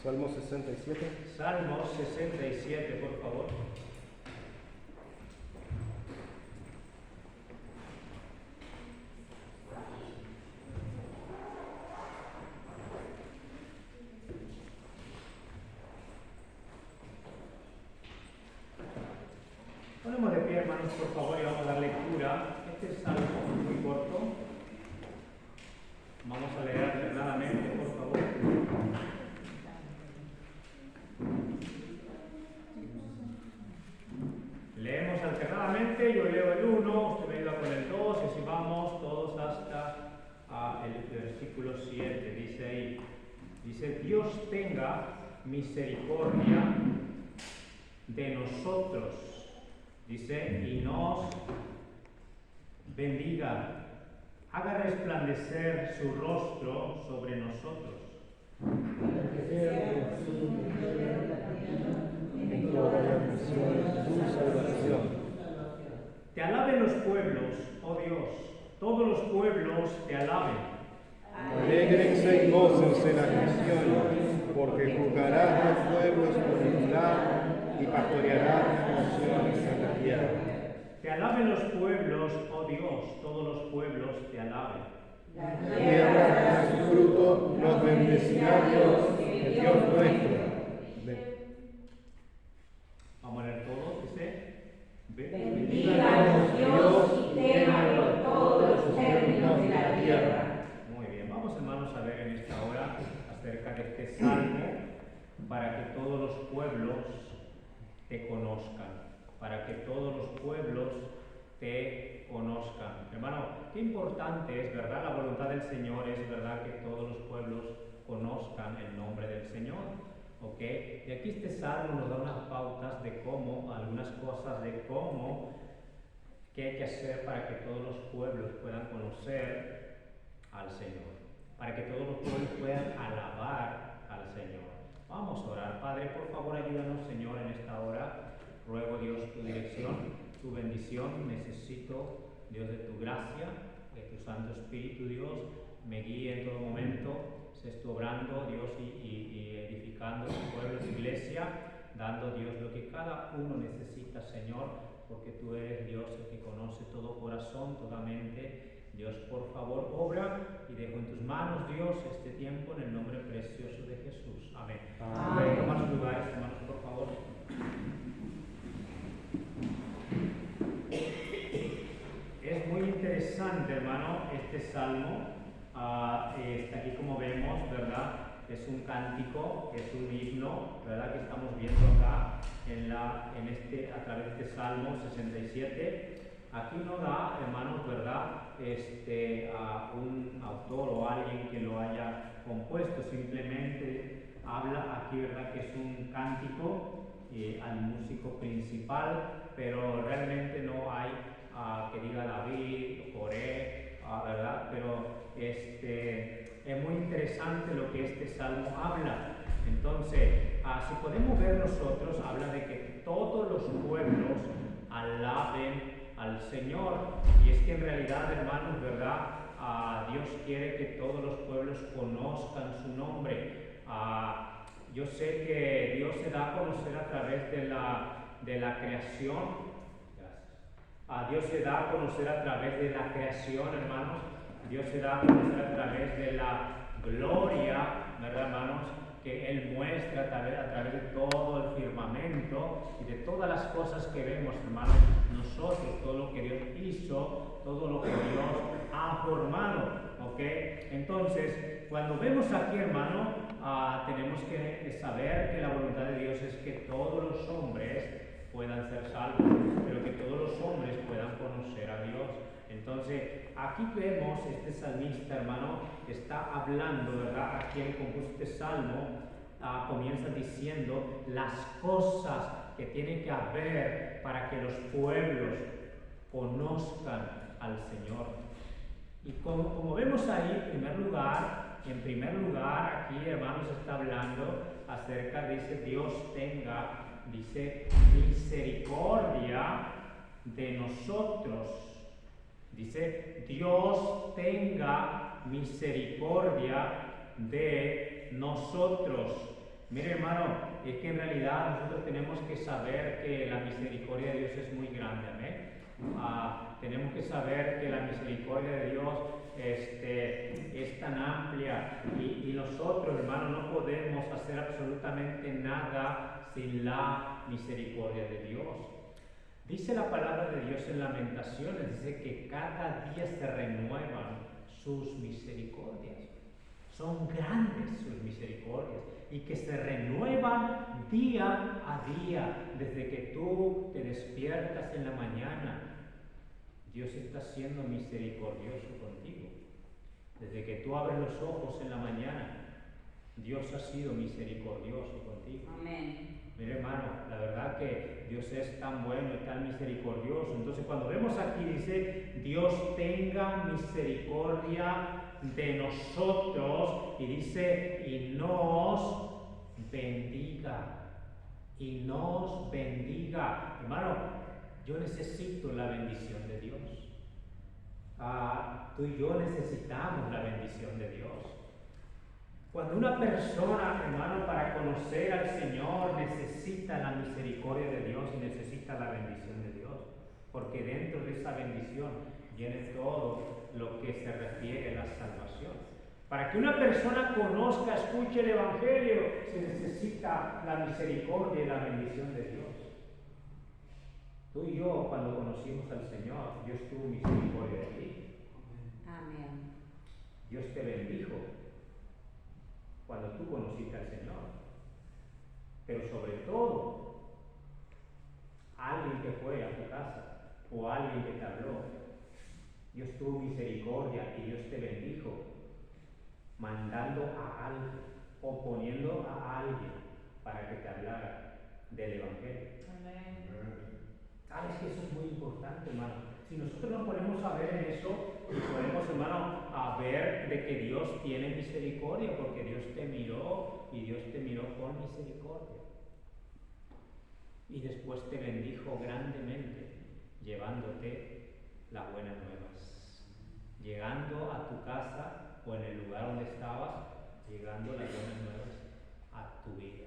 Salmo 67. Salmo 67, por favor. Ponemos de pie, hermanos, por favor, y vamos a dar lectura. Este es salmo muy corto. Vamos a leer alternadamente, por favor. Leemos alternadamente, yo leo el 1, usted me ayuda con el 2, y así vamos todos hasta el versículo 7. Dice ahí, Dios tenga misericordia de nosotros, dice, y nos bendiga, haga resplandecer su rostro sobre nosotros. En todas las naciones tu salvación. Te alaben los pueblos, oh Dios, todos los pueblos te alaben. Alégrense y gócense las naciones, porque juzgarás los pueblos con equidad y pastorearás las naciones en la tierra. Te alaben los pueblos, oh Dios, todos los pueblos te alaben. La tierra dará su fruto, nos bendecirá Dios, el Dios nuestro. Vamos a leer todos, dice. Bendíganos Dios y ténganlo todos los términos de la tierra. Muy bien, vamos hermanos a ver en esta hora acerca de este salmo para que todos los pueblos te conozcan, para que todos los pueblos te conozcan. Hermano, qué importante es, ¿verdad? La voluntad del Señor es, ¿verdad?, que todos los pueblos conozcan el nombre del Señor. ¿Ok? Y aquí este salmo nos da unas pautas de cómo, algunas cosas de cómo, qué hay que hacer para que todos los pueblos puedan conocer al Señor, para que todos los pueblos puedan alabar al Señor. Vamos a orar. Padre, por favor, ayúdanos, Señor, en esta hora. Ruego, Dios, tu dirección, tu bendición. Necesito, Dios, de tu gracia, de tu Santo Espíritu, Dios, me guíe en todo momento. Se está obrando, Dios, y edificando tu pueblo, tu iglesia, dando, Dios, lo que cada uno necesita, Señor, porque tú eres Dios el que conoce todo corazón, toda mente. Dios, por favor, obra y dejo en tus manos, Dios, este tiempo en el nombre precioso de Jesús. Amén. Amén. Tomar sus lugares, hermanos, por favor. Es muy interesante, hermano, este salmo. Está aquí, como vemos, ¿verdad? Es un cántico, es un himno, ¿verdad?, que estamos viendo acá a través de este Salmo 67. Aquí no da, hermanos, ¿verdad?, a un autor o alguien que lo haya compuesto, simplemente habla aquí, ¿verdad?, que es un cántico al músico principal, pero realmente no hay que diga David o Coré, ¿verdad? Pero es muy interesante lo que este salmo habla. Entonces, si podemos ver nosotros, habla de que todos los pueblos alaben al Señor. Y es que en realidad, hermanos, ¿verdad? Dios quiere que todos los pueblos conozcan su nombre. Yo sé que Dios se da a conocer a través de la creación. Gracias. Dios se da a conocer a través de la creación, hermanos. Dios se da a conocer a través de la gloria, ¿verdad, hermanos?, que Él muestra a través de todo el firmamento y de todas las cosas que vemos, hermanos, nosotros, todo lo que Dios hizo, todo lo que Dios ha formado, ¿ok? Entonces, cuando vemos aquí, hermano, tenemos que saber que la voluntad de Dios es que todos los hombres puedan ser salvos, pero que todos los hombres puedan conocer a Dios. Entonces, aquí vemos este salmista, hermano, está hablando, ¿verdad? Aquí quien compuso este salmo comienza diciendo las cosas que tiene que haber para que los pueblos conozcan al Señor. Y como vemos ahí, en primer lugar, aquí, hermanos, está hablando acerca, dice, Dios tenga, dice, misericordia de nosotros. Dice, Dios tenga misericordia de nosotros. Mire, hermano, es que en realidad nosotros tenemos que saber que la misericordia de Dios es muy grande, amén. Tenemos que saber que la misericordia de Dios es tan amplia y nosotros, hermano, no podemos hacer absolutamente nada sin la misericordia de Dios. Dice la palabra de Dios en Lamentaciones, dice que cada día se renuevan sus misericordias. Son grandes sus misericordias y que se renuevan día a día. Desde que tú te despiertas en la mañana, Dios está siendo misericordioso contigo. Desde que tú abres los ojos en la mañana, Dios ha sido misericordioso contigo. Amén. Mire, hermano, la verdad que Dios es tan bueno y tan misericordioso. Entonces, cuando vemos aquí, dice, Dios tenga misericordia de nosotros, y dice, y nos bendiga. Y nos bendiga. Hermano, yo necesito la bendición de Dios. Tú y yo necesitamos la bendición de Dios. Cuando una persona, hermano, para conocer al Señor necesita la misericordia de Dios y necesita la bendición de Dios, porque dentro de esa bendición viene todo lo que se refiere a la salvación. Para que una persona conozca, escuche el Evangelio, se necesita la misericordia y la bendición de Dios. Tú y yo, cuando conocimos al Señor, Dios tuvo misericordia de ti. Amén. Dios te bendijo cuando tú conociste al Señor. Pero sobre todo, alguien que fue a tu casa o alguien que te habló, Dios tuvo misericordia y Dios te bendijo, mandando a alguien o poniendo a alguien para que te hablara del Evangelio. Amén. ¿Sabes que eso es muy importante, hermano? Si nosotros nos ponemos a ver en eso, y podemos, hermano, a ver de que Dios tiene misericordia, porque Dios te miró y Dios te miró con misericordia. Y después te bendijo grandemente, llevándote las buenas nuevas. Llegando a tu casa o en el lugar donde estabas, llegando las buenas nuevas a tu vida.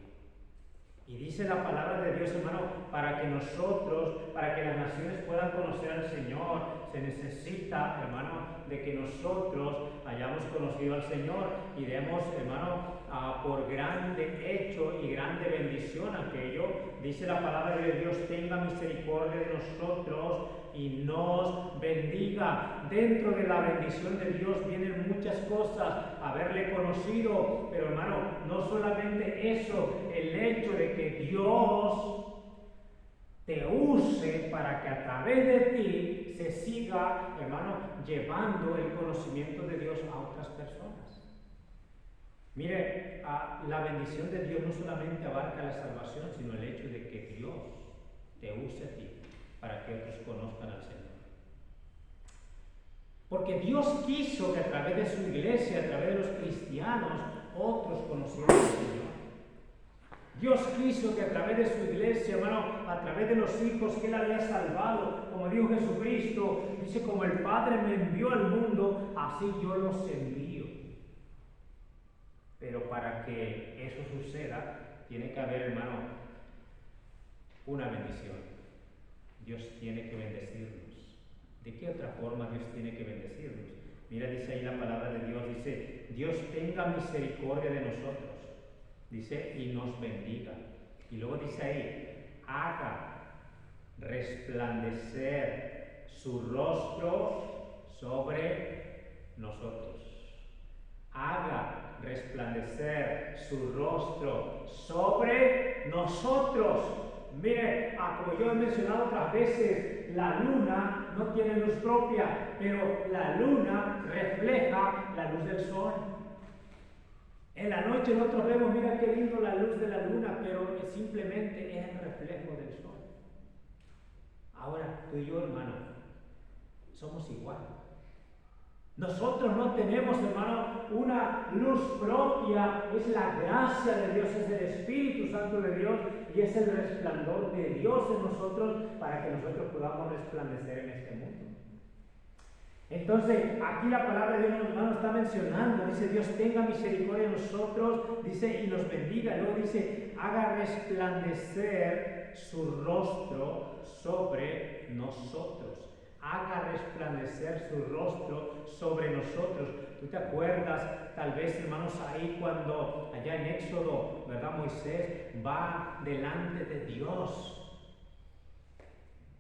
Y dice la palabra de Dios, hermano, para que nosotros, para que las naciones puedan conocer al Señor, se necesita, hermano, de que nosotros hayamos conocido al Señor y demos, hermano, por grande hecho y grande bendición aquello. Dice la palabra de Dios, tenga misericordia de nosotros y nos bendiga. Dentro de la bendición de Dios vienen muchas cosas, haberle conocido, pero hermano, no solamente eso, el hecho de que Dios te use para que a través de ti se siga, hermano, llevando el conocimiento de Dios a otras personas. Mire, la bendición de Dios no solamente abarca la salvación, sino el hecho de que Dios te use a ti para que otros conozcan al Señor. Porque Dios quiso que a través de su iglesia, a través de los cristianos, otros conocieran al Señor. Dios quiso que a través de su iglesia, hermano, a través de los hijos que Él había salvado, como dijo Jesucristo, dice, como el Padre me envió al mundo, así yo los envío. Pero para que eso suceda, tiene que haber, hermano, una bendición. Dios tiene que bendecirnos. ¿De qué otra forma Dios tiene que bendecirnos? Mira, dice ahí la palabra de Dios, dice, Dios tenga misericordia de nosotros. Dice, y nos bendiga. Y luego dice ahí, haga resplandecer su rostro sobre nosotros. Haga resplandecer su rostro sobre nosotros. Mire, como yo he mencionado otras veces, la luna no tiene luz propia, pero la luna refleja la luz del sol. En la noche nosotros vemos, mira qué lindo la luz de la luna, pero simplemente es el reflejo del sol. Ahora, tú y yo, hermano, somos iguales. Nosotros no tenemos, hermano, una luz propia, es la gracia de Dios, es el Espíritu Santo de Dios y es el resplandor de Dios en nosotros para que nosotros podamos resplandecer en este mundo. Entonces, aquí la palabra de Dios nos está mencionando, dice, Dios tenga misericordia de nosotros, dice, y nos bendiga. Luego dice, haga resplandecer su rostro sobre nosotros. Haga resplandecer su rostro sobre nosotros. ¿Tú te acuerdas, tal vez, hermanos, ahí cuando, allá en Éxodo, ¿verdad? Moisés va delante de Dios.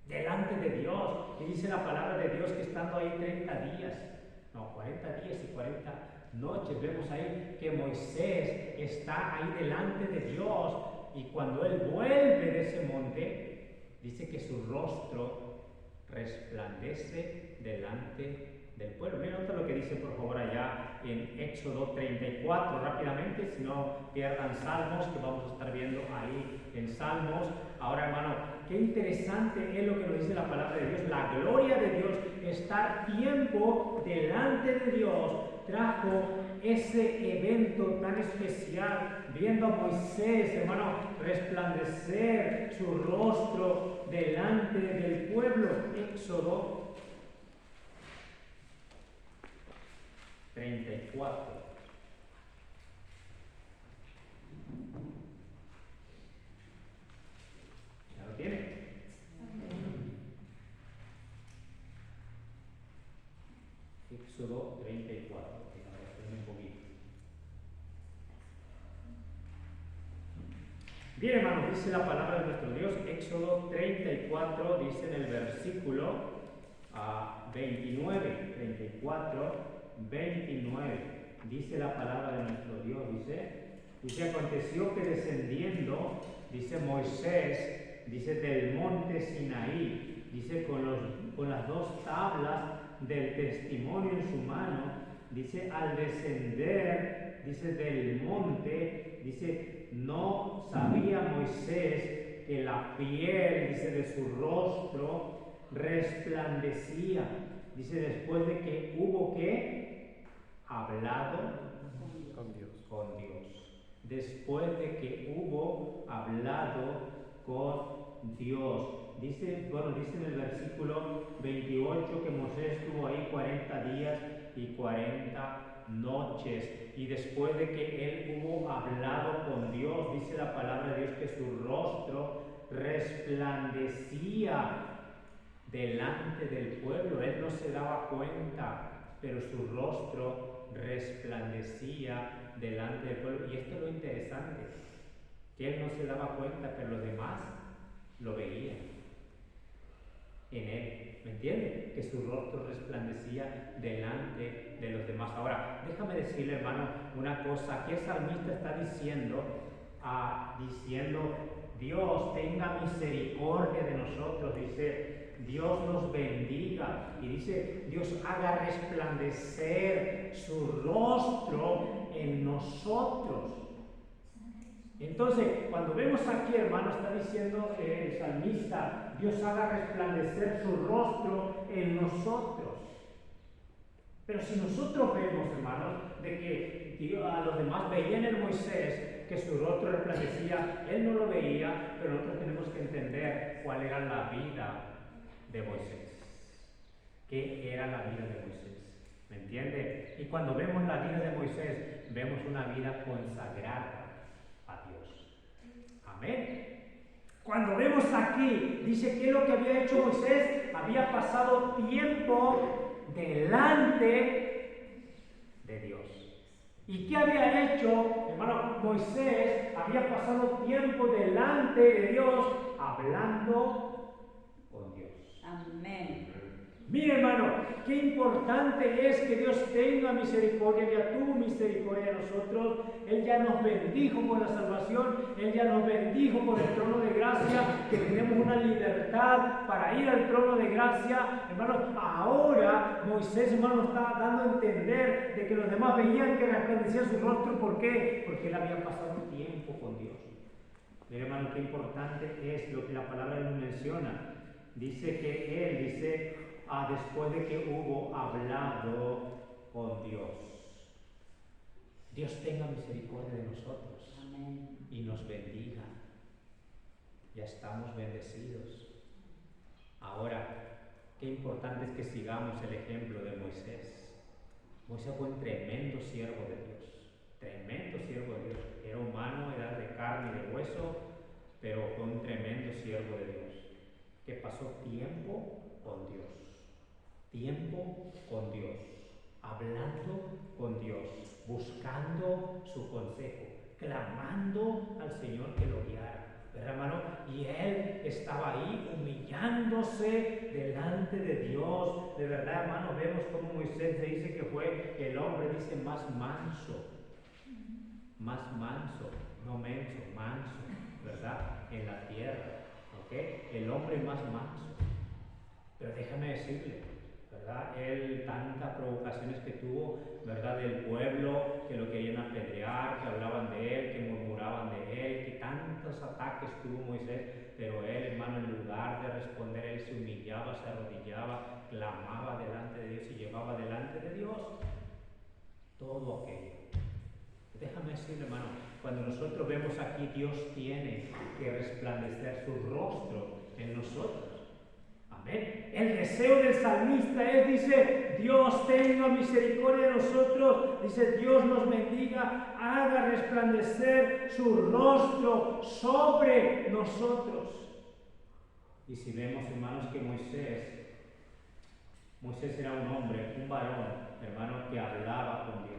Delante de Dios, y dice la palabra de Dios que estando ahí 30 días, no, 40 días y 40 noches, vemos ahí que Moisés está ahí delante de Dios, y cuando él vuelve de ese monte, dice que su rostro resplandece delante del pueblo. Mira, nota lo que dice por favor allá en Éxodo 34, rápidamente, si no pierdan Salmos, que vamos a estar viendo ahí en Salmos. Ahora, hermano, qué interesante es lo que nos dice la palabra de Dios. La gloria de Dios, estar tiempo delante de Dios, trajo ese evento tan especial, viendo a Moisés, hermano, resplandecer su rostro delante del pueblo. Éxodo 34. ¿Ya lo tiene? Éxodo 34. Un poquito. Bien, hermanos, dice la palabra de nuestro Dios, Éxodo 34, dice en el versículo 29, 34, 29, dice la palabra de nuestro Dios, dice, aconteció que descendiendo, dice Moisés, dice del monte Sinaí, dice con las dos tablas del testimonio en su mano, dice al descender, dice del monte, dice no sabía Moisés que la piel, dice de su rostro resplandecía, dice después de que hubo que hablado con Dios, después de que hubo hablado con Dios. Dice en el versículo 28 que Moisés estuvo ahí 40 días y 40 noches, y después de que él hubo hablado con Dios, dice la palabra de Dios que su rostro resplandecía delante del pueblo. Él no se daba cuenta, pero su rostro resplandecía delante del pueblo. Y esto es lo interesante, que él no se daba cuenta, pero los demás lo veían en él. ¿Me entiende? Que su rostro resplandecía delante de los demás. Ahora, déjame decirle, hermano, una cosa. Aquí el salmista está diciendo, Dios tenga misericordia de nosotros, dice, Dios nos bendiga, y dice, Dios haga resplandecer su rostro en nosotros. Entonces, cuando vemos aquí, hermano, está diciendo el salmista, Dios haga resplandecer su rostro en nosotros. Pero si nosotros vemos, hermanos, de que a los demás veían en Moisés que su rostro resplandecía, él no lo veía, pero nosotros tenemos que entender cuál era la vida de Moisés. ¿Qué era la vida de Moisés? ¿Me entiende? Y cuando vemos la vida de Moisés, vemos una vida consagrada a Dios. Amén. Cuando vemos aquí, dice que lo que había hecho Moisés, había pasado tiempo delante de Dios. ¿Y qué había hecho, hermano? Moisés había pasado tiempo delante de Dios hablando con Dios. Amén. Mire, hermano, qué importante es que Dios tenga misericordia, ya tuvo misericordia de nosotros. Él ya nos bendijo con la salvación, Él ya nos bendijo con el trono de gracia, que tenemos una libertad para ir al trono de gracia. Hermano, ahora Moisés, hermano, nos está dando a entender de que los demás veían que resplandecía su rostro. ¿Por qué? Porque él había pasado tiempo con Dios. Mire, hermano, qué importante es lo que la palabra nos menciona. Dice que él, después de que hubo hablado con Dios. Dios tenga misericordia de nosotros. Amén. Y nos bendiga. Ya estamos bendecidos. Ahora, qué importante es que sigamos el ejemplo de Moisés. Moisés fue un tremendo siervo de Dios, tremendo siervo de Dios. Era humano, era de carne y de hueso, pero fue un tremendo siervo de Dios, que pasó tiempo con Dios, hablando con Dios, buscando su consejo, clamando al Señor que lo guiara, ¿verdad, hermano? Y él estaba ahí humillándose delante de Dios. De verdad, hermano, vemos como Moisés se dice que fue el hombre, dice, más manso, no menso, manso, ¿verdad? En la tierra, ¿ok? El hombre más manso. Pero déjame decirle, ¿verdad? Él, tantas provocaciones que tuvo, ¿verdad? Del pueblo, que lo querían apedrear, que hablaban de él, que murmuraban de él, que tantos ataques tuvo Moisés, pero él, hermano, en lugar de responder, él se humillaba, se arrodillaba, clamaba delante de Dios y llevaba delante de Dios todo aquello. Déjame decirle, hermano, cuando nosotros vemos aquí, Dios tiene que resplandecer su rostro en nosotros. Amén. El deseo del salmista es, dice, Dios tenga misericordia de nosotros, dice, Dios nos bendiga, haga resplandecer su rostro sobre nosotros. Y si vemos, hermanos, que Moisés era un hombre, un varón, hermano, que hablaba con Dios.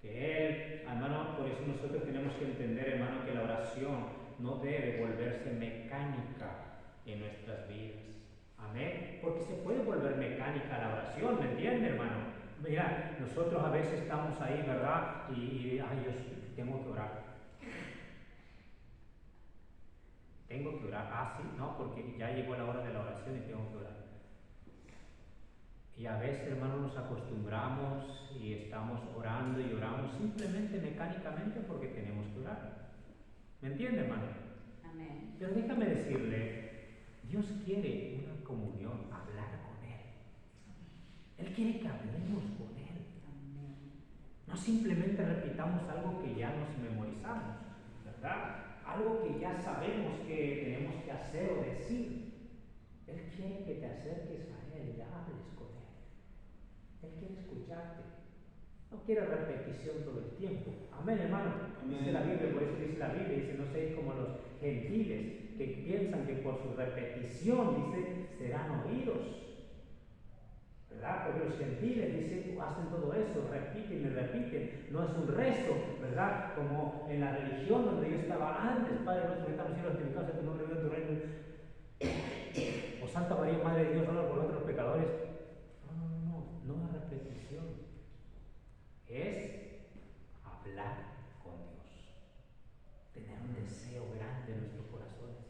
Que él, hermano, por eso nosotros tenemos que entender, hermano, que la oración no debe volverse mecánica en nuestras vidas. Amén. Porque se puede volver mecánica la oración, ¿me entiende, hermano? Mira, nosotros a veces estamos ahí, ¿verdad? Y ay, yo sí, tengo que orar. Tengo que orar. Ah, sí, no, porque ya llegó la hora de la oración y tengo que orar. Y a veces, hermano, nos acostumbramos y estamos orando y oramos simplemente mecánicamente porque tenemos que orar. ¿Me entiende, hermano? Amén. Pero déjame decirle, Dios quiere una comunión, hablar con Él. Él quiere que hablemos con Él. Amén. No simplemente repitamos algo que ya nos memorizamos, ¿verdad? Algo que ya sabemos que tenemos que hacer o decir. Él quiere que te acerques a Él y hables con Él. Él quiere escucharte. No quiere repetición todo el tiempo. Amén, hermano. Amén. Dice la Biblia, por eso dice la Biblia, dice, no seáis como los gentiles que piensan que por su repetición, dice, serán oídos. ¿Verdad? Porque los gentiles, dice, hacen todo eso, repiten y repiten. No es un rezo, ¿verdad? Como en la religión donde yo estaba antes, Padre nuestro que estamos en los cielos, santificado sea tu nombre, venga tu reino. O Santa María, Madre de Dios, ruega por nosotros los pecadores. No es repetición. Es hablar con Dios. Tener un deseo grande en nuestros corazones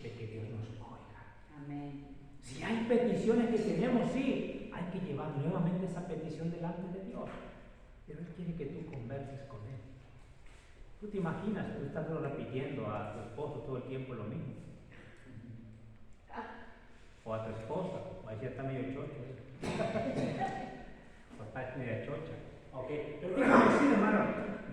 de que Dios nos oiga. Amén. Si hay peticiones que tenemos, sí, hay que llevar nuevamente esa petición delante de Dios. Pero Él quiere que tú converses con Él. ¿Tú te imaginas tú estás repitiendo a tu esposo todo el tiempo lo mismo? O a tu esposa, o a ella está medio chocha. O está medio chocha. Ok, pero déjame decir, hermano,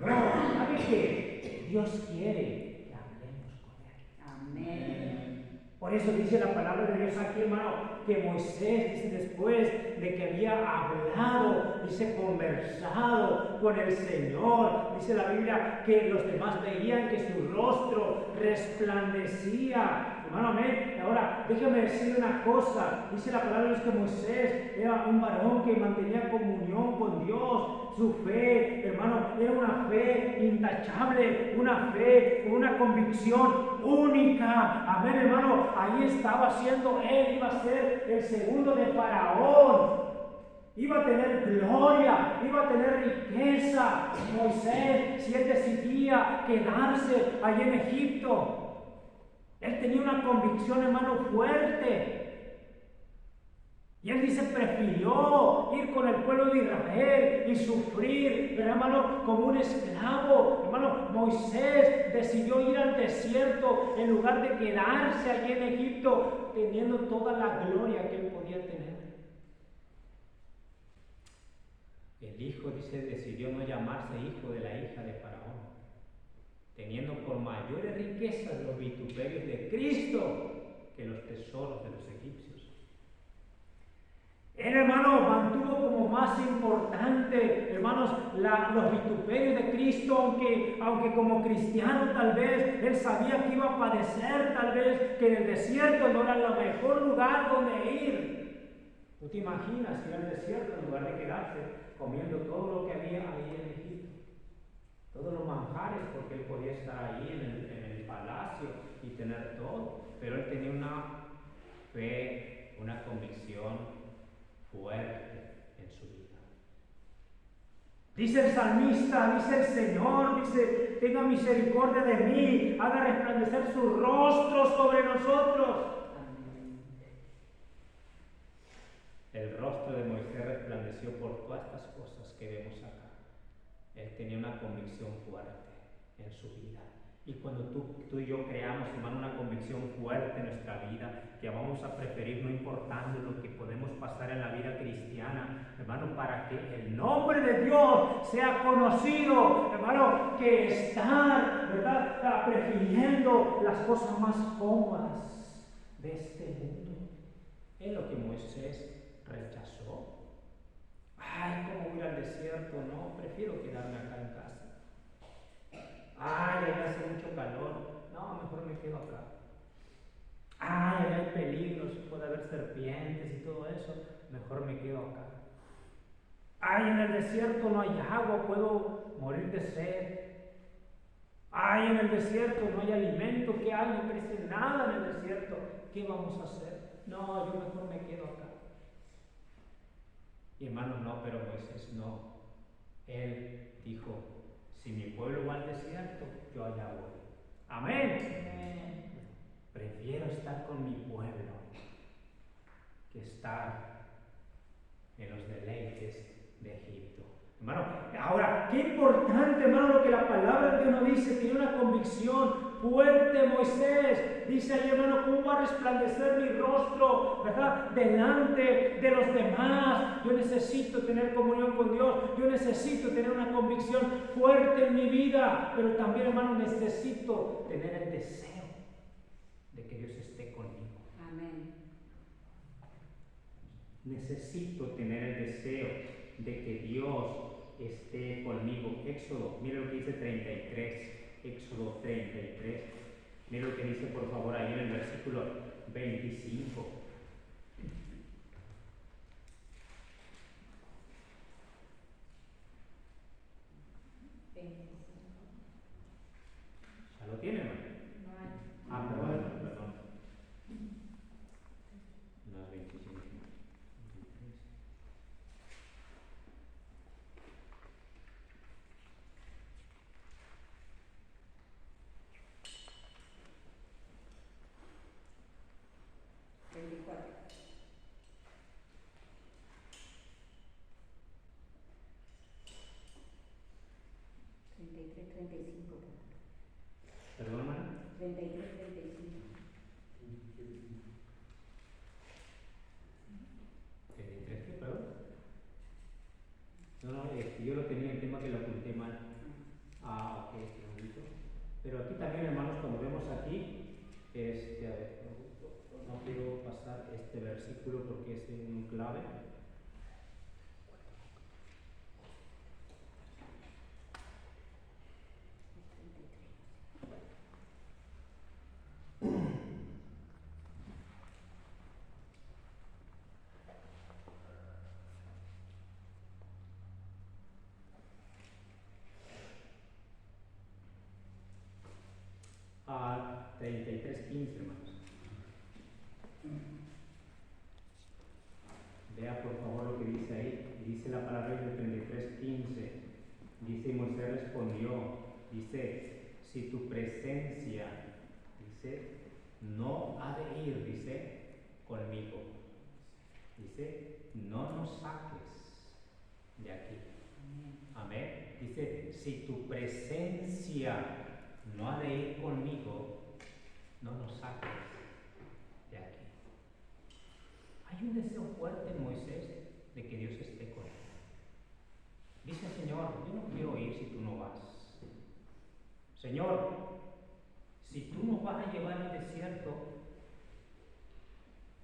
no, ¿sabe qué? Dios quiere que hablemos con Él. Amén. Por eso dice la palabra de Dios aquí, hermano, que Moisés, dice, después de que había hablado, dice, conversado con el Señor, dice la Biblia que los demás veían que su rostro resplandecía. Hermano, amén. Ahora, déjame decir una cosa. Dice la palabra de Dios que Moisés era un varón que mantenía comunión con Dios. Su fe, hermano, era una fe intachable, una fe, una convicción única. Amén, hermano. Ahí estaba siendo él, iba a ser el segundo de Faraón. Iba a tener gloria, iba a tener riqueza. Moisés, si él decidía quedarse allí en Egipto, él tenía una convicción, hermano, fuerte. Y él dice, prefirió ir con el pueblo de Israel y sufrir, pero, hermano, como un esclavo. Hermano, Moisés decidió ir al desierto en lugar de quedarse allí en Egipto, teniendo toda la gloria que él podía tener. El hijo, dice, decidió no llamarse hijo de la hija de Faraón, teniendo por mayores riquezas los vituperios de Cristo que los tesoros de los egipcios. Él, hermano, mantuvo como más importante, hermanos, los vituperios de Cristo, aunque como cristiano tal vez, él sabía que iba a padecer, tal vez, que en el desierto no era el mejor lugar donde ir. ¿Tú te imaginas ir al desierto en lugar de quedarse comiendo todo lo que había ahí en Egipto? Todos los manjares, porque él podía estar ahí en el palacio y tener todo. Pero él tenía una fe, una convicción fuerte en su vida. Dice el salmista, dice el Señor, dice: tenga misericordia de mí, haga resplandecer su rostro sobre nosotros. El rostro de Moisés resplandeció por todas estas cosas que vemos acá. Él tenía una convicción fuerte en su vida. Y cuando tú y yo creamos, hermano, una convicción fuerte en nuestra vida, que vamos a preferir, no importando lo que podemos pasar en la vida cristiana, hermano, para que el nombre de Dios sea conocido, hermano, que estar, ¿verdad?, prefiriendo las cosas más cómodas de este mundo. Es lo que Moisés rechazó. Ay, ¿cómo ir al desierto? No, prefiero quedarme acá en casa. Ay, allá hace mucho calor. No, mejor me quedo acá. Ay, allá hay peligros, puede haber serpientes y todo eso. Mejor me quedo acá. Ay, en el desierto no hay agua, puedo morir de sed. Ay, en el desierto no hay alimento. ¿Qué hay? No crece nada en el desierto. ¿Qué vamos a hacer? No, yo mejor me quedo acá. Y hermanos, no, pero Moisés no. Él dijo: si mi pueblo va al desierto, yo allá voy. Amén. Prefiero estar con mi pueblo que estar en los deleites de Egipto. Hermano, ahora, qué importante, hermano, lo que la palabra de Dios nos dice. Tiene una convicción fuerte Moisés. Dice ahí, hermano: ¿cómo va a resplandecer mi rostro, verdad, delante de los demás? Yo necesito tener comunión con Dios. Yo necesito tener una convicción fuerte en mi vida. Pero también, hermano, necesito tener el deseo de que Dios esté conmigo. Amén. Necesito tener el deseo de que Dios esté conmigo. Éxodo, mira lo que dice 33. Éxodo 33. Mira lo que dice, por favor, ahí en el versículo 25. ¿Ya lo tienen? No hay. Ah, perdón. No es 25. 23. ¿Perdón, hermano? 33, 35. 33, ¿qué? ¿Perdón? No, yo lo tenía el tema que lo apunté mal. Ah, ok, pero aquí también, hermanos, como vemos aquí, a ver, no quiero pasar este versículo porque es un clave. A 33:15, hermanos. Vea por favor lo que dice ahí. Dice la palabra del 33:15. Dice: y Moisés respondió, dice: si tu presencia, dice, no ha de ir, dice, conmigo. Dice: no nos saques de aquí. Amén. Dice: si tu presencia no ha de ir conmigo, no nos saques de aquí. Hay un deseo fuerte en Moisés de que Dios esté con él. Dice: Señor, yo no quiero ir si tú no vas. Señor, si tú nos vas a llevar al desierto,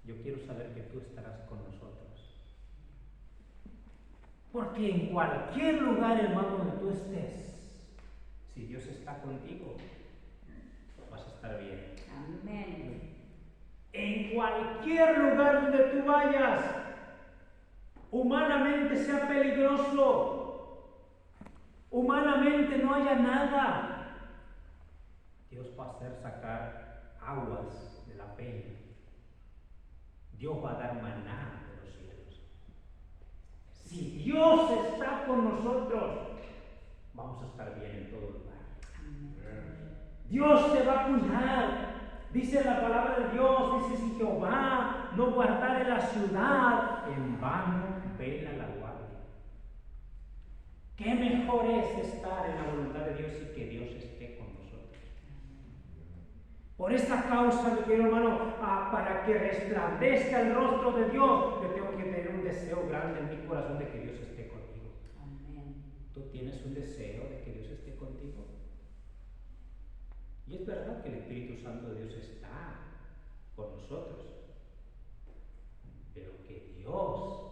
yo quiero saber que tú estarás con nosotros. Porque en cualquier lugar, hermano, donde tú estés, si Dios está contigo, vas a estar bien. Amén. En cualquier lugar donde tú vayas, humanamente sea peligroso, humanamente no haya nada, Dios va a hacer sacar aguas de la peña. Dios va a dar maná de los cielos. Si Dios está con nosotros, vamos a estar bien en todo lugar. Dios te va a cuidar. Dice la palabra de Dios, dice: si Jehová no guardare la ciudad, en vano vela la guardia. Qué mejor es estar en la voluntad de Dios y que Dios esté con nosotros. Por esta causa, mi querido hermano, para que resplandezca el rostro de Dios, yo tengo que tener un deseo grande en mi corazón de que Dios esté conmigo. Amén. ¿Tú tienes un deseo de que Dios esté contigo? Y es verdad que el Espíritu Santo de Dios está con nosotros, pero que Dios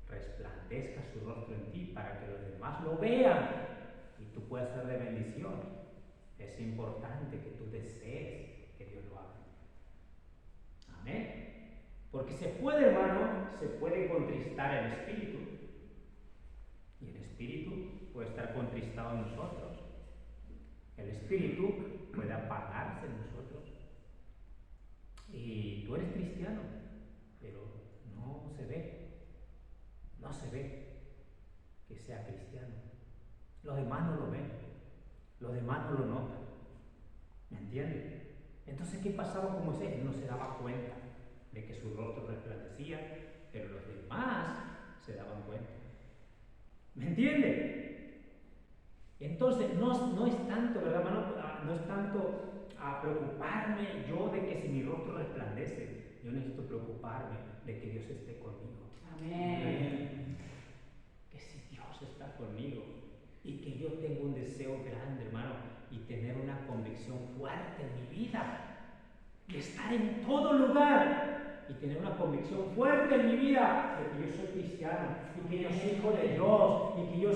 resplandezca su rostro en ti para que los demás lo vean y tú puedas ser de bendición. Es importante que tú desees que Dios lo haga. Amén. Porque se puede, hermano, se puede contristar el Espíritu, y el Espíritu puede estar contristado en nosotros. El Espíritu puede apagarse en nosotros. Y tú eres cristiano, pero no se ve que sea cristiano. Los demás no lo ven, los demás no lo notan. ¿Me entiendes? Entonces, ¿qué pasaba con Moisés? Él no se daba cuenta de que su rostro resplandecía, pero los demás se daban cuenta. ¿Me entiendes? Entonces, no es tanto, ¿verdad, hermano? No es tanto a preocuparme yo de que si mi rostro resplandece. Yo necesito preocuparme de que Dios esté conmigo. Amén. Que si Dios está conmigo y que yo tengo un deseo grande, hermano, y tener una convicción fuerte en mi vida y estar en todo lugar y tener una convicción fuerte en mi vida de que yo soy cristiano y que yo soy hijo de Dios y que yo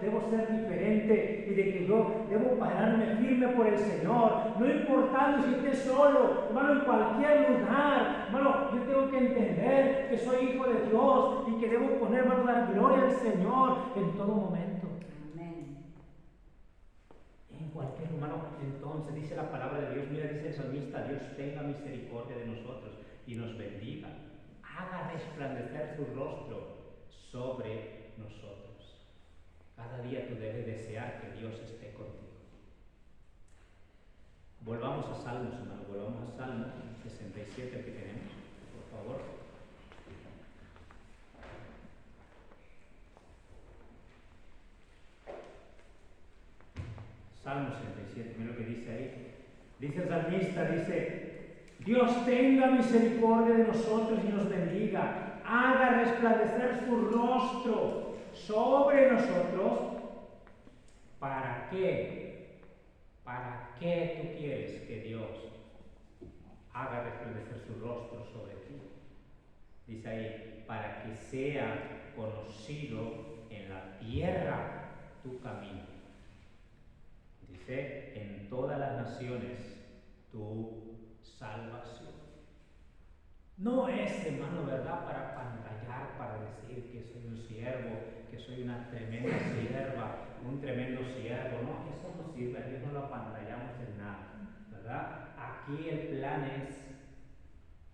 debo ser diferente y de que yo debo pararme firme por el Señor, no importando si esté solo, hermano, en cualquier lugar, hermano. Yo tengo que entender que soy hijo de Dios y que debo poner, hermano, dar gloria al Señor en todo momento. Amén. En cualquier, hermano. Entonces dice la palabra de Dios, mira, dice el salmista: Dios tenga misericordia de nosotros y nos bendiga, haga resplandecer su rostro sobre nosotros. Cada día tú debes desear que Dios esté contigo. Volvamos a Salmos, hermano, volvamos a Salmo 67 que tenemos, por favor. Salmo 67, mira lo que dice ahí. Dice el salmista, dice: Dios tenga misericordia de nosotros y nos bendiga, haga resplandecer su rostro sobre nosotros. ¿Para qué? ¿Para qué tú quieres que Dios haga resplandecer su rostro sobre ti? Dice ahí: para que sea conocido en la tierra tu camino. Dice: en todas las naciones tu salvación. No es, hermano, ¿verdad?, para pantallar, para decir que soy un siervo, que soy una tremenda sierva, un tremendo siervo. No, eso no sirve, a Dios no lo apantallamos en nada, ¿verdad? Aquí el plan es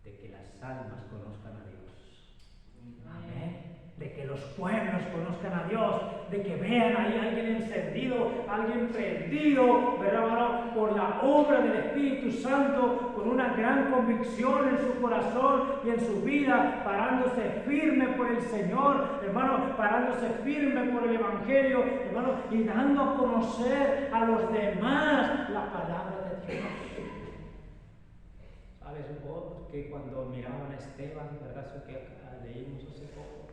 de que las almas conozcan a Dios. Amén. De que los pueblos conozcan a Dios, de que vean ahí a alguien encendido, alguien prendido, ¿verdad, hermano?, por la obra del Espíritu Santo, con una gran convicción en su corazón y en su vida, parándose firme por el Señor, hermano, parándose firme por el Evangelio, hermano, y dando a conocer a los demás la palabra de Dios. ¿Sabes? Que cuando miraban a Esteban, ¿verdad? Eso que leímos hace poco,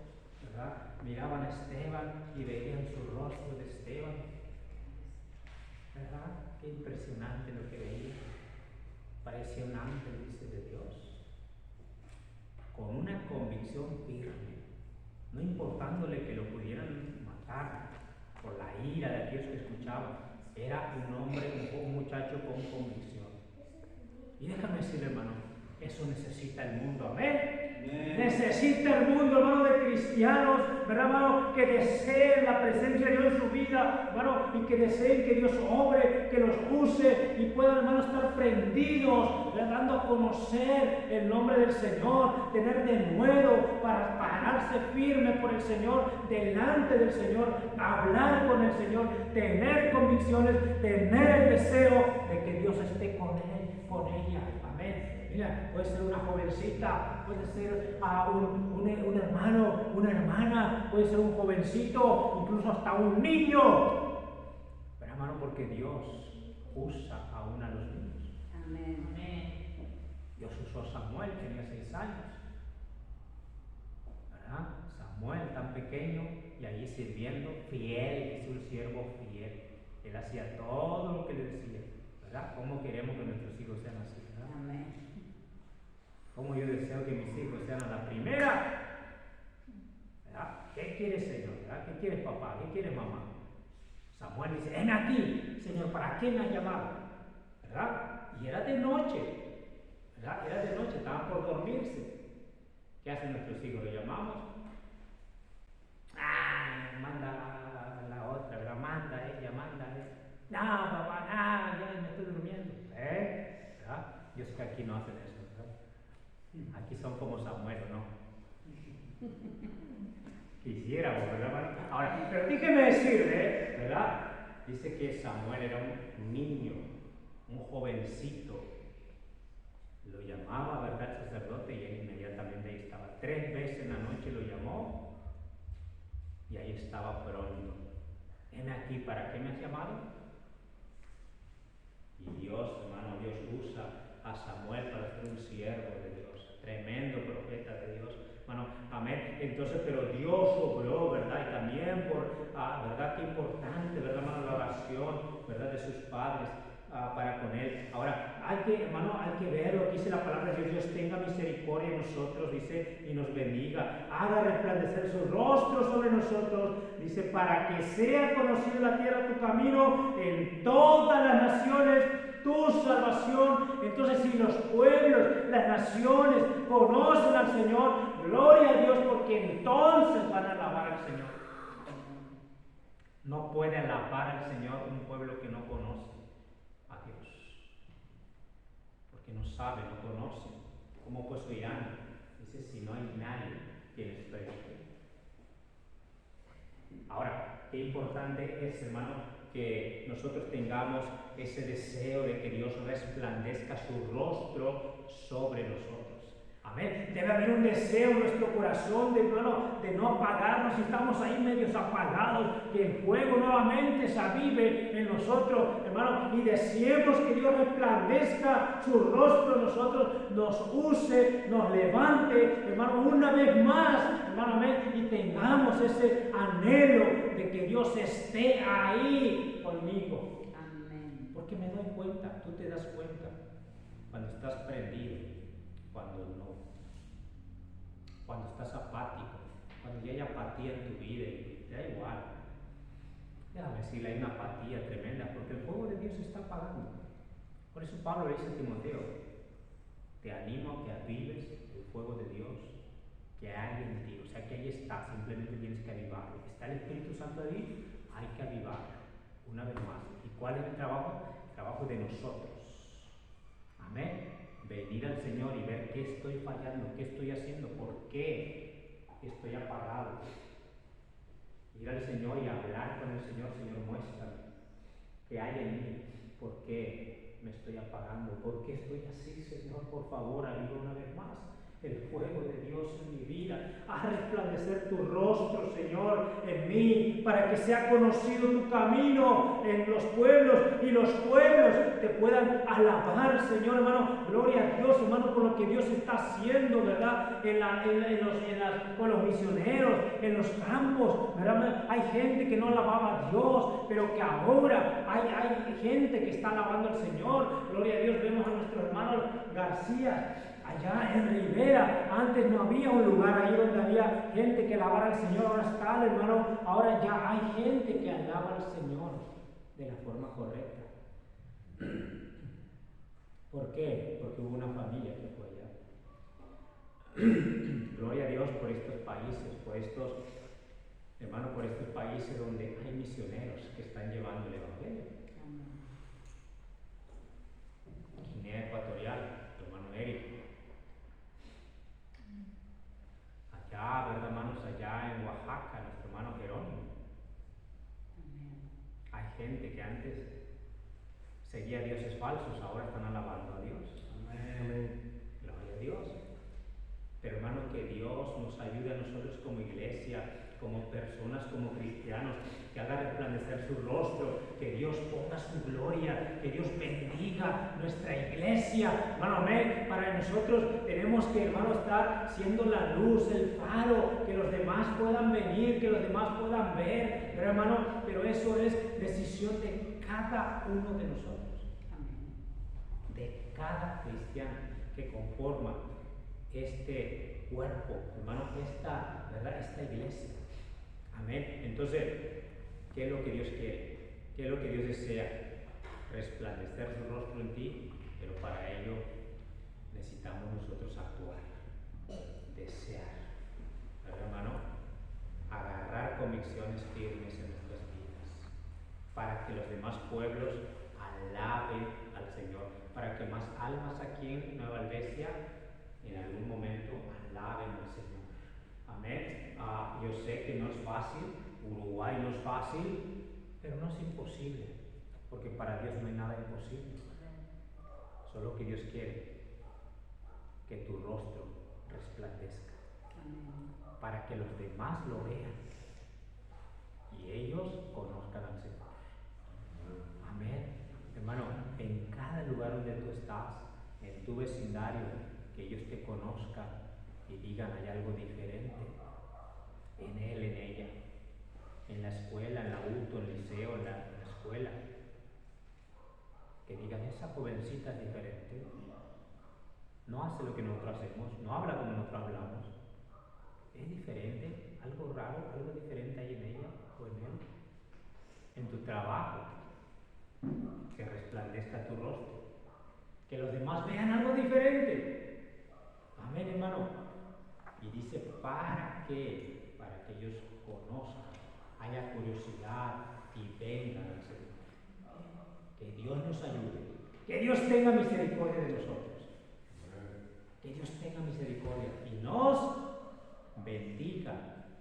¿verdad? Miraban a Esteban y veían su rostro de Esteban, ¿verdad? Qué impresionante lo que veían. Parecía un ángel, dice, de Dios, con una convicción firme no importándole que lo pudieran matar por la ira de aquellos que escuchaban. Era un hombre, un muchacho con convicción. Y déjame decirle, hermano, eso necesita el mundo, amén. Necesita el mundo, hermano, de cristianos, ¿verdad, hermano? Que deseen la presencia de Dios en su vida, hermano, y que deseen que Dios obre, que los use y puedan, hermano, estar prendidos, dando a conocer el nombre del Señor, tener denuedo para pararse firme por el Señor, delante del Señor, hablar con el Señor, tener convicciones, tener el deseo de que Dios esté con él, con ella, amén. Mira, puede ser una jovencita, puede ser un hermano, una hermana, puede ser un jovencito, incluso hasta un niño. Pero hermano, porque Dios usa aún a los niños. Amén. Dios usó a Samuel, tenía 6 años. ¿Verdad? Samuel tan pequeño y allí sirviendo, fiel, es un siervo fiel. Él hacía todo lo que le decía. ¿Verdad? ¿Cómo queremos que nuestros hijos sean así? ¿Verdad? Amén. Como yo deseo que mis hijos sean a la primera. ¿Verdad? ¿Qué quieres, Señor? ¿Verdad? ¿Qué quieres, papá? ¿Qué quieres, mamá? Samuel dice, ven aquí, Señor, ¿para qué me has llamado? ¿Verdad? Y era de noche. ¿Verdad? Era de noche, estaban por dormirse. ¿Qué hacen nuestros hijos? ¿Lo llamamos? Manda a la otra, ¿verdad? Manda a ella. No, papá, ya me estoy durmiendo. ¿Verdad? Yo sé que aquí no hacen eso. Aquí son como Samuel, ¿no? Quisiéramos, ¿verdad? Ahora, pero déjeme decirle, ¿verdad? Dice que Samuel era un niño, un jovencito. Lo llamaba, ¿verdad? El sacerdote y él inmediatamente ahí estaba. 3 veces en la noche lo llamó y ahí estaba pronto. Ven aquí, ¿para qué me has llamado? Y Dios, hermano, Dios usa a Samuel para ser un siervo de Dios, tremendo profeta de Dios, bueno, amén. Entonces, pero Dios obró, ¿verdad? Y también ¿verdad? Qué importante, ¿verdad, hermano? La oración, ¿verdad? De sus padres para con él. Ahora, hermano, hay que ver lo que dice la palabra de Dios. Dios tenga misericordia de nosotros, dice, y nos bendiga, haga resplandecer su rostro sobre nosotros, dice, para que sea conocido en la tierra tu camino en todas las naciones, tu salvación. Entonces, si los pueblos, las naciones conocen al Señor, gloria a Dios, porque entonces van a alabar al Señor. No puede alabar al Señor un pueblo que no conoce a Dios, porque no sabe, no conoce. ¿Cómo pues oirán? Dice, si no hay nadie que les predique. Ahora, qué importante es, hermano, que nosotros tengamos ese deseo de que Dios resplandezca su rostro sobre nosotros. Amén. Debe haber un deseo en nuestro corazón de no apagarnos. Si estamos ahí medios apagados, que el fuego nuevamente se avive en nosotros, hermano, y deseemos que Dios resplandezca su rostro en nosotros, nos use, nos levante, hermano, una vez más, hermano, amén, y tengamos ese anhelo de que Dios esté ahí conmigo. Amén. Porque me doy cuenta, tú te das cuenta cuando estás prendido, cuando no, cuando estás apático, cuando ya hay apatía en tu vida y te da igual. Déjame decirle, hay una apatía tremenda porque el fuego de Dios se está apagando. Por eso Pablo le dice a Timoteo, te animo a que avives el fuego de Dios que hay en ti. O sea que ahí está, simplemente tienes que avivarlo. ¿Está el Espíritu Santo ahí? Hay que avivarlo una vez más. ¿Y cuál es el trabajo? El trabajo de nosotros. Amén. Venir al Señor y ver qué estoy fallando, qué estoy haciendo, por qué estoy apagado. Ir al Señor y hablar con el Señor. Señor, muéstrame qué hay en mí, por qué me estoy apagando, por qué estoy así, Señor, por favor, aviva una vez más el fuego de Dios en mi vida. Haz resplandecer tu rostro, Señor, en mí, para que sea conocido tu camino en los pueblos y los pueblos te puedan alabar, Señor, hermano. Gloria a Dios, hermano, por lo que Dios está haciendo, ¿verdad? Con los misioneros, en los campos, ¿verdad? Hay gente que no alababa a Dios, pero que ahora hay gente que está alabando al Señor. Gloria a Dios, vemos a nuestro hermano García. Allá en Rivera, antes no había un lugar ahí donde había gente que alabara al Señor. Ahora está, hermano, ahora ya hay gente que alaba al Señor de la forma correcta. ¿Por qué? Porque hubo una familia que fue allá. Gloria a Dios por estos países, por estos, hermano, por estos países donde hay misioneros que están llevando el Evangelio. Guinea Ecuatorial, hermano Eric. Allá, ¿verdad, hermanos? Allá en Oaxaca, nuestro hermano Jerónimo. Hay gente que antes seguía dioses falsos, ahora están alabando a Dios. Amén. Gloria a Dios. Pero hermano, que Dios nos ayude a nosotros como iglesia, como personas, como cristianos, que haga resplandecer su rostro, que Dios ponga su gloria, que Dios bendiga nuestra iglesia. Hermano, amén. Para nosotros tenemos que, hermano, estar siendo la luz, el faro, que los demás puedan venir, que los demás puedan ver. Pero hermano, pero eso es decisión de cada uno de nosotros. De cada cristiano que conforma este cuerpo, hermano, ¿verdad? Esta iglesia. Amén. Entonces, ¿qué es lo que Dios quiere? ¿Qué es lo que Dios desea? Resplandecer su rostro en ti, pero para ello necesitamos nosotros actuar, desear, ¿verdad, hermano? Agarrar convicciones firmes en nuestras vidas, para que los demás pueblos alaben al Señor, para que más almas aquí en Nueva Albesia en algún momento alaben al Señor. Amén. Yo sé que no es fácil, Uruguay no es fácil, pero no es imposible, porque para Dios no hay nada imposible. Solo que Dios quiere que tu rostro resplandezca, para que los demás lo vean y ellos conozcan al Señor. Amén. Hermano, en cada lugar donde tú estás, en tu vecindario, que ellos te conozcan y digan hay algo diferente en él, en ella, en la escuela, en la UTO, en el liceo, en la escuela, que digan esa jovencita es diferente, no hace lo que nosotros hacemos, no habla como nosotros hablamos, es diferente, algo raro, algo diferente hay en ella o en él. En tu trabajo, que resplandezca tu rostro, que los demás vean algo diferente. Amén, hermano. Y dice, ¿para qué? Para que ellos conozcan, haya curiosidad y vengan al Señor. Que Dios nos ayude, que Dios tenga misericordia de nosotros, que Dios tenga misericordia y nos bendiga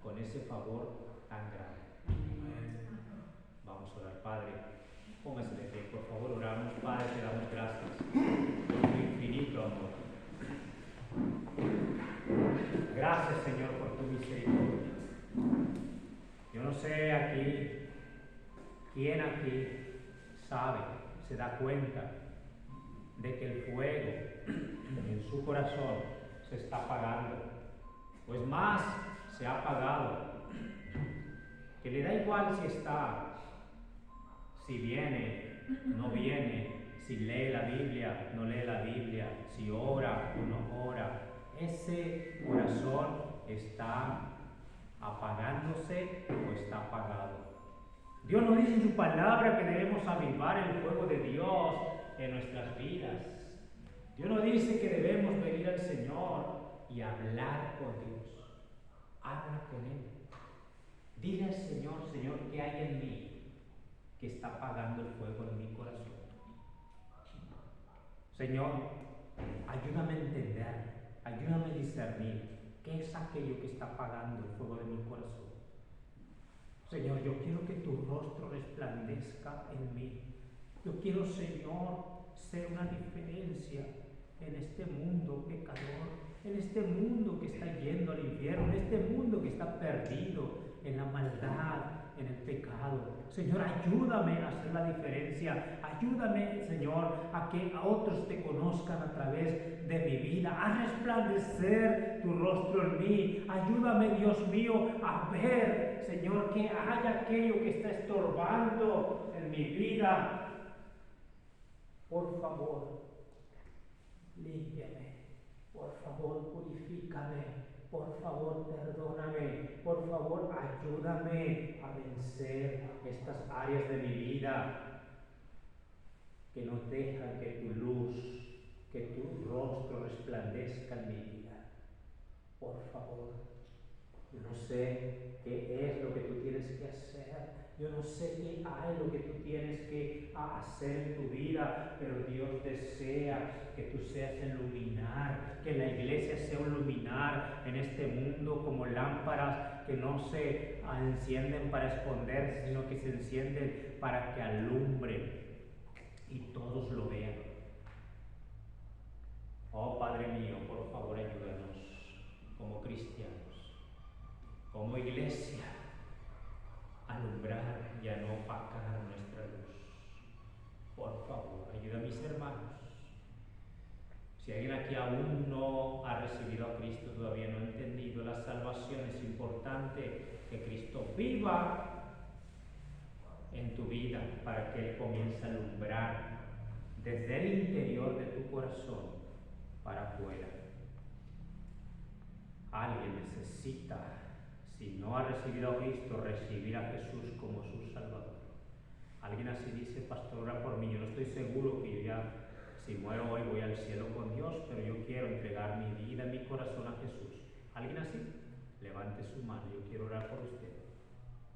con ese favor tan grande. Vamos a orar, Padre. Póngase de pie, por favor, oramos. Padre, te damos gracias por tu infinito amor. Gracias, Señor, por tu misericordia. Yo no sé quién aquí sabe, se da cuenta de que el fuego en su corazón se está apagando. Pues más se ha apagado, que le da igual si está, si viene, no viene, si lee la Biblia, no lee la Biblia, si ora o no ora. Ese corazón está apagándose o está apagado. Dios nos dice en su palabra que debemos avivar el fuego de Dios en nuestras vidas. Dios nos dice que debemos venir al Señor y hablar con Dios. Habla con Él. Dile al Señor, Señor, ¿qué hay en mí que está apagando el fuego en mi corazón? Señor, ayúdame a entender, ayúdame a discernir qué es aquello que está apagando el fuego de mi corazón. Señor, yo quiero que tu rostro resplandezca en mí. Yo quiero, Señor, ser una diferencia en este mundo pecador, en este mundo que está yendo al infierno, en este mundo que está perdido en la maldad, en el pecado. Señor, ayúdame a hacer la diferencia. Ayúdame, Señor, a que a otros te conozcan a través de mi vida, a resplandecer tu rostro en mí. Ayúdame, Dios mío, a ver, Señor, que haya aquello que está estorbando en mi vida. Por favor, límpiame, Por favor, purifícame. Por favor, perdóname. Por favor, ayúdame a vencer estas áreas de mi vida que no dejan que tu luz, que tu rostro resplandezca en mi vida. Por favor, yo no sé qué es lo que tú tienes que hacer. Yo no sé qué hay lo que tú tienes que hacer en tu vida, pero Dios desea que tú seas el luminar, que la iglesia sea un luminar en este mundo, como lámparas que no se encienden para esconderse, sino que se encienden para que alumbren y todos lo vean. Oh Padre mío, por favor ayúdanos como cristianos, como iglesia, a alumbrar y a no opacar nuestra luz. Por favor, ayuda a mis hermanos. Si alguien aquí aún no ha recibido a Cristo, todavía no ha entendido la salvación, es importante que Cristo viva en tu vida para que Él comience a alumbrar desde el interior de tu corazón para afuera. Alguien necesita, si no ha recibido a Cristo, recibir a Jesús como su Salvador. Alguien así dice: pastor, ora por mí. Yo no estoy seguro que yo ya, si muero hoy, voy al cielo con Dios, pero yo quiero entregar mi vida, mi corazón a Jesús. ¿Alguien así? Levante su mano, yo quiero orar por usted.